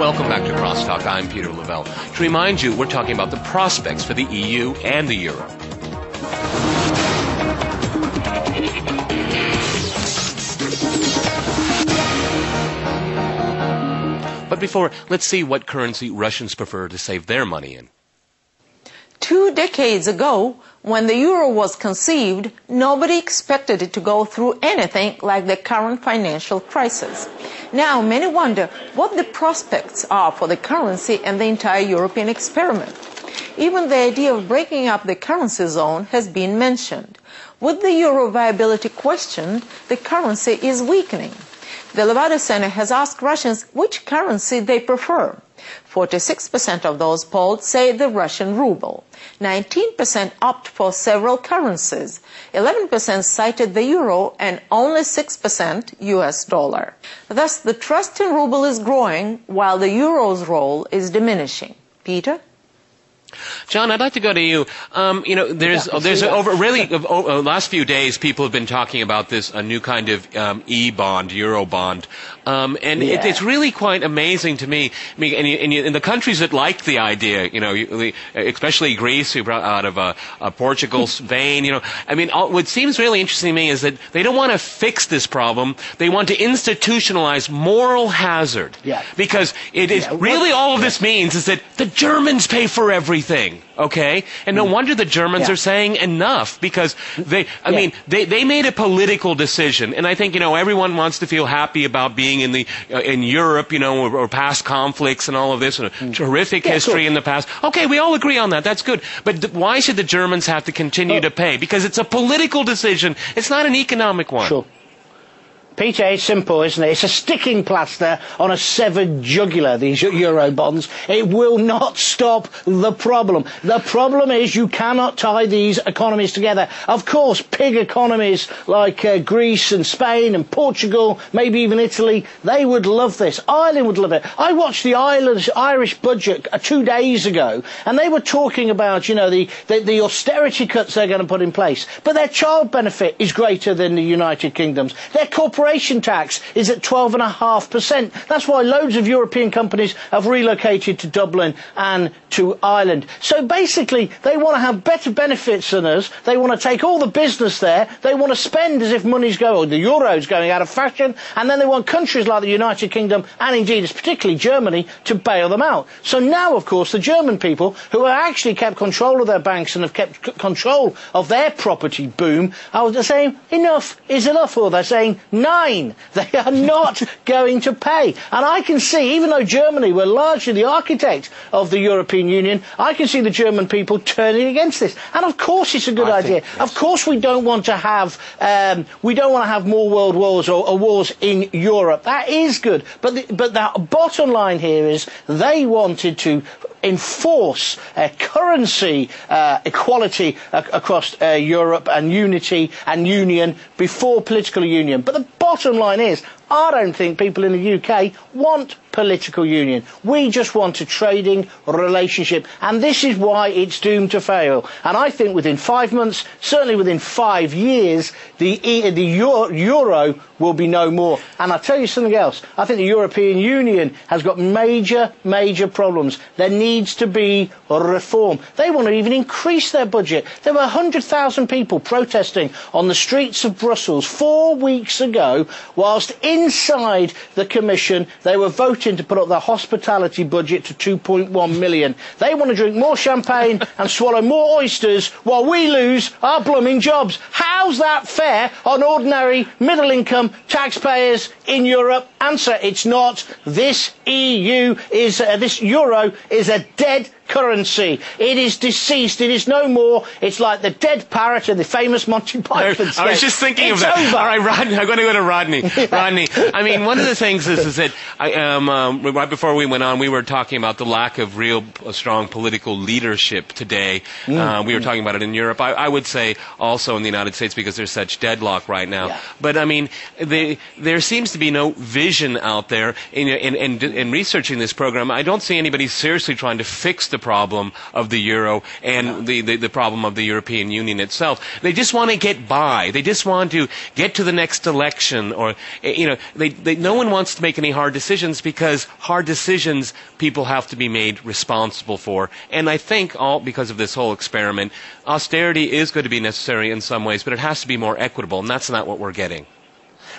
Welcome back to CrossTalk. I'm Peter Lavelle. To remind you, we're talking about the prospects for the EU and the euro. But before, let's see what currency Russians prefer to save their money in. 2 decades ago, when the euro was conceived, nobody expected it to go through anything like the current financial crisis. Now, many wonder what the prospects are for the currency and the entire European experiment. Even the idea of breaking up the currency zone has been mentioned. With the euro viability questioned, the currency is weakening. The Levada Center has asked Russians which currency they prefer. 46% of those polled say the Russian ruble. 19% opt for several currencies. 11% cited the euro and only 6% US dollar. Thus, the trust in ruble is growing while the euro's role is diminishing. Peter? John, I'd like to go to you. There's last few days, people have been talking about this a new kind of e-bond, euro bond, it's really quite amazing to me. I mean, in the countries that like the idea, especially Greece, who brought out of Portugal, Spain, what seems really interesting to me is that they don't want to fix this problem. They want to institutionalize moral hazard, because it is really all of this means is that the Germans pay for everything. Okay? And no wonder the Germans are saying enough, because they made a political decision, and I think, everyone wants to feel happy about being in Europe, or past conflicts and all of this, and a terrific history in the past. Okay, we all agree on that. That's good. But why should the Germans have to continue to pay? Because it's a political decision. It's not an economic one. Sure. Peter, it's simple, isn't it? It's a sticking plaster on a severed jugular, these euro bonds. It will not stop the problem. The problem is you cannot tie these economies together. Of course, pig economies like Greece and Spain and Portugal, maybe even Italy, they would love this. Ireland would love it. I watched the Irish budget 2 days ago, and they were talking about, the austerity cuts they're going to put in place. But their child benefit is greater than the United Kingdom's. Their corporation tax is at 12.5%. That's why loads of European companies have relocated to Dublin and to Ireland. So basically, they want to have better benefits than us. They want to take all the business there. They want to spend as if money's going, or the euro's going out of fashion. And then they want countries like the United Kingdom, and indeed, particularly Germany, to bail them out. So now, of course, the German people, who have actually kept control of their banks and have kept control of their property boom, are saying, enough is enough, or they're saying, no. They are not going to pay. And I can see, even though Germany were largely the architect of the European Union, I can see the German people turning against this. And of course it's a good idea. Of course we don't want to have more world wars or wars in Europe. That is good. But the bottom line here is they wanted to enforce currency equality across Europe and unity and union before political union. But the bottom line is, I don't think people in the UK want political union. We just want a trading relationship, and this is why it's doomed to fail. And I think within 5 months, certainly within 5 years, the euro will be no more. And I'll tell you something else. I think the European Union has got major problems. There needs to be a reform. They want to even increase their budget. There were 100,000 people protesting on the streets of Brussels 4 weeks ago, whilst inside the Commission they were voting to put up their hospitality budget to 2.1 million. They want to drink more champagne and swallow more oysters while we lose our blooming jobs. How's that fair on ordinary middle-income taxpayers in Europe? Answer, it's not. This euro is a dead currency. It is deceased. It is no more. It's like the dead parrot in the famous Monty Python sketch. I was just thinking of that. Over. All right, Rodney, I'm going to go to Rodney. Rodney, I mean, one of the things is that right before we went on, we were talking about the lack of real strong political leadership today. We were talking about it in Europe. I would say also in the United States, because there's such deadlock right now. Yeah. But I mean, there seems to be no vision out there in researching this program. I don't see anybody seriously trying to fix the the problem of the euro and the problem of the European Union itself. They just want to get by. They just want to get to the next election, or no one wants to make any hard decisions, because hard decisions people have to be made responsible for. And I think all because of this whole experiment, austerity is going to be necessary in some ways, but it has to be more equitable, and that's not what we're getting.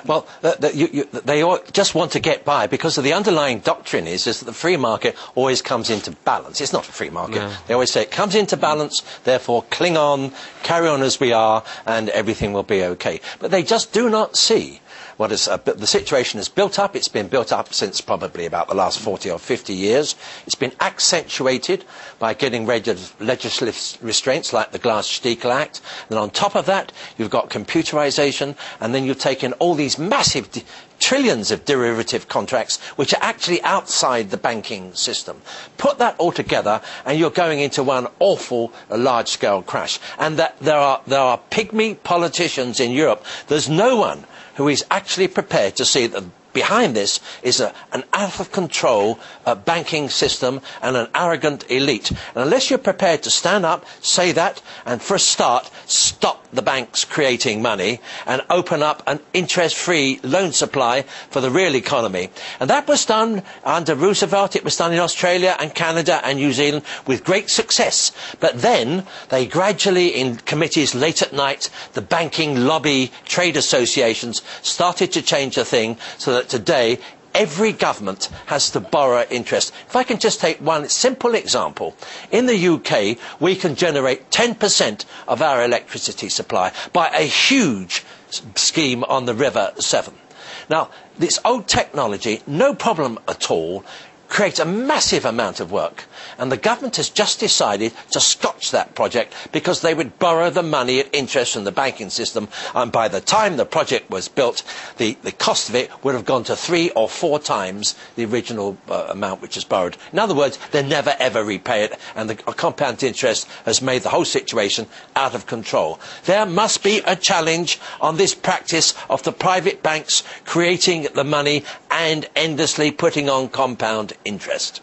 Well, they all just want to get by because of the underlying doctrine is that the free market always comes into balance. It's not a free market. No. They always say it comes into balance, therefore cling on, carry on as we are, and everything will be okay. But they just do not see what is the situation is built up. It's been built up since probably about the last 40 or 50 years. It's been accentuated by getting rid of legislative restraints like the Glass-Steagall Act. And on top of that, you've got computerization, and then you've taken all these massive trillions of derivative contracts which are actually outside the banking system. Put that all together and you're going into one awful large-scale crash. And that there are pygmy politicians in Europe. There's no one who is actually prepared to see that behind this is an out-of-control banking system and an arrogant elite. And unless you're prepared to stand up, say that, and for a start, stop the banks creating money and open up an interest-free loan supply for the real economy. And that was done under Roosevelt. It was done in Australia and Canada and New Zealand with great success. But then they gradually, in committees late at night, the banking lobby, trade associations started to change the thing so that today every government has to borrow interest. If I can just take one simple example. In the UK, we can generate 10% of our electricity supply by a huge scheme on the River Severn. Now, this old technology, no problem at all, creates a massive amount of work. And the government has just decided to scotch that project because they would borrow the money at interest from the banking system. And by the time the project was built, the cost of it would have gone to 3 or 4 times the original amount which is borrowed. In other words, they never ever repay it. And the compound interest has made the whole situation out of control. There must be a challenge on this practice of the private banks creating the money and endlessly putting on compound interest.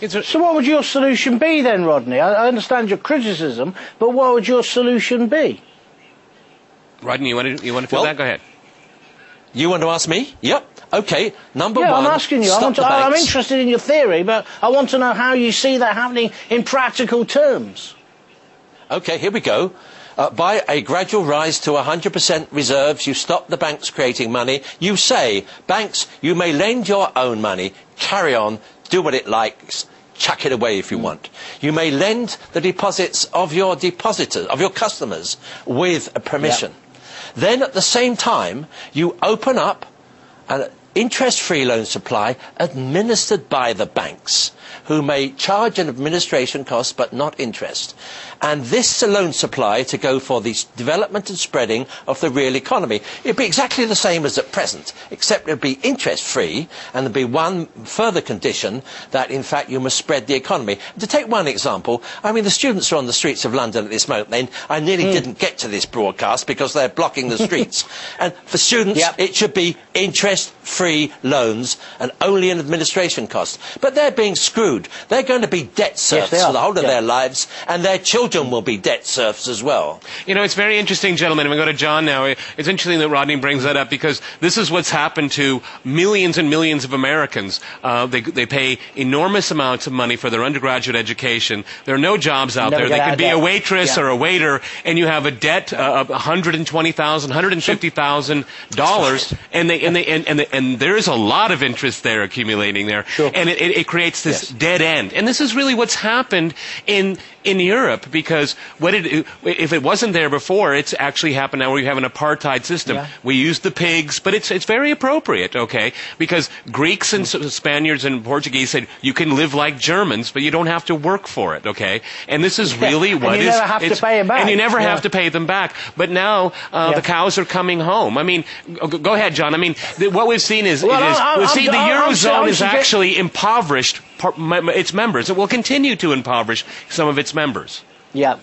So what would your solution be then, Rodney? I understand your criticism, but what would your solution be? Rodney, you want to fill that? Go ahead. You want to ask me? Yep. Okay. Number one. I'm asking you. I'm interested in your theory, but I want to know how you see that happening in practical terms. Okay, here we go. By a gradual rise to 100% reserves, you stop the banks creating money. You say, banks, you may lend your own money, carry on, do what it likes, chuck it away if you want. You may lend the deposits of your depositors, of your customers, with permission. Yep. Then at the same time, you open up an interest-free loan supply administered by the banks, who may charge an administration cost but not interest. And this loan supply to go for the development and spreading of the real economy. It'd be exactly the same as at present, except it would be interest-free, and there'd be one further condition that, in fact, you must spread the economy. To take one example, I mean, the students are on the streets of London at this moment. Then I nearly didn't get to this broadcast because they're blocking the streets. And for students, it should be interest-free loans and only an administration cost. But they're being screwed. They're going to be debt serfs for the whole of their lives, and their children will be debt serfs as well. You know, it's very interesting, gentlemen. I'm going to go to John now. It's interesting that Rodney brings that up because this is what's happened to millions and millions of Americans. They pay enormous amounts of money for their undergraduate education. There are no jobs out there. They could be a waitress or a waiter, and you have a debt of $120,000, $150,000, and there is a lot of interest there accumulating there, and it creates this dead end. And this is really what's happened in Europe, because if it wasn't there before, it's actually happened now where you have an apartheid system. We use the pigs, but it's very appropriate, okay? Because Greeks and Spaniards and Portuguese said you can live like Germans, but you don't have to work for it, okay? And this is really what and you never have to pay them back. And you never have to pay them back. But now the cows are coming home. I mean, go ahead, John. I mean, what we've seen is the Eurozone is actually impoverished its members. It will continue to impoverish some of its members. Yeah.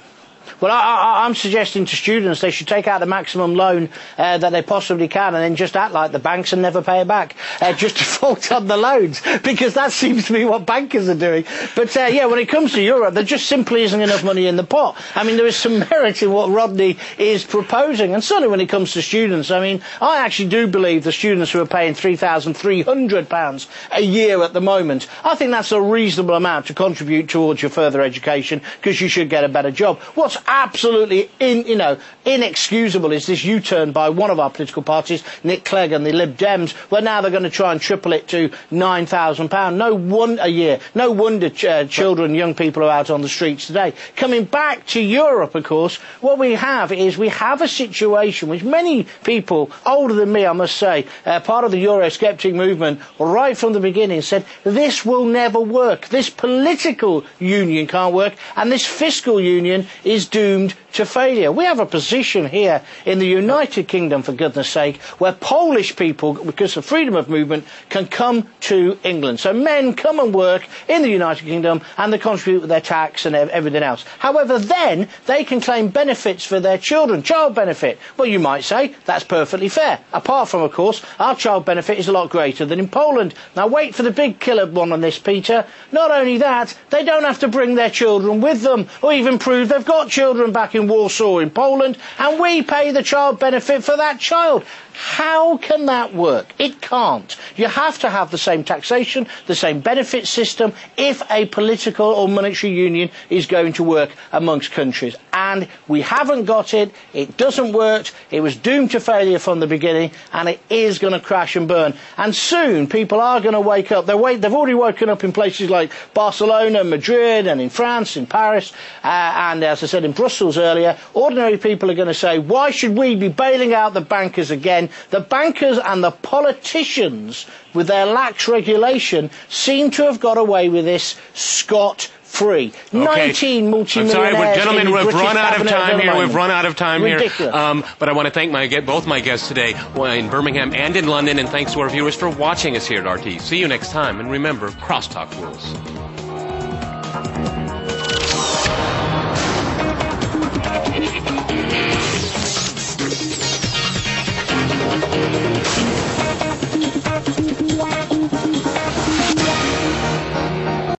Well, I'm suggesting to students they should take out the maximum loan that they possibly can and then just act like the banks and never pay it back. Just default on the loans, because that seems to be what bankers are doing. But, yeah, when it comes to Europe, there just simply isn't enough money in the pot. I mean, there is some merit in what Rodney is proposing. And certainly when it comes to students, I mean, I actually do believe the students who are paying £3,300 a year at the moment, I think that's a reasonable amount to contribute towards your further education, because you should get a better job. What's absolutely inexcusable is this U-turn by one of our political parties, Nick Clegg and the Lib Dems, where now they're going to try and triple it to £9,000. No wonder a year. No wonder children, young people are out on the streets today. Coming back to Europe, of course, what we have is we have a situation which many people, older than me, I must say, part of the Eurosceptic movement, right from the beginning, said this will never work. This political union can't work, and this fiscal union is doomed to failure. We have a position here in the United Kingdom, for goodness sake, where Polish people, because of freedom of movement, can come to England. So men come and work in the United Kingdom and they contribute with their tax and everything else. However, then they can claim benefits for their children, child benefit. Well, you might say that's perfectly fair. Apart from, of course, our child benefit is a lot greater than in Poland. Now, wait for the big killer one on this, Peter. Not only that, they don't have to bring their children with them or even prove they've got children back in Warsaw in Poland, and we pay the child benefit for that child. How can that work? It can't. You have to have the same taxation, the same benefit system, if a political or monetary union is going to work amongst countries. And we haven't got it. It doesn't work. It was doomed to failure from the beginning, and it is going to crash and burn. And soon people are going to wake up. They've already woken up in places like Barcelona, Madrid, and in France, in Paris, and as I said, in Brussels earlier. Ordinary people are going to say, why should we be bailing out the bankers again? The bankers and the politicians, with their lax regulation, seem to have got away with this scot-free. Okay. 19 multi-millionaires. I'm sorry, gentlemen, we've British run out of time here. We've run out of time Ridiculous. here. But I want to thank both my guests today in Birmingham and in London, and thanks to our viewers for watching us here at RT. See you next time, and remember, CrossTalk rules.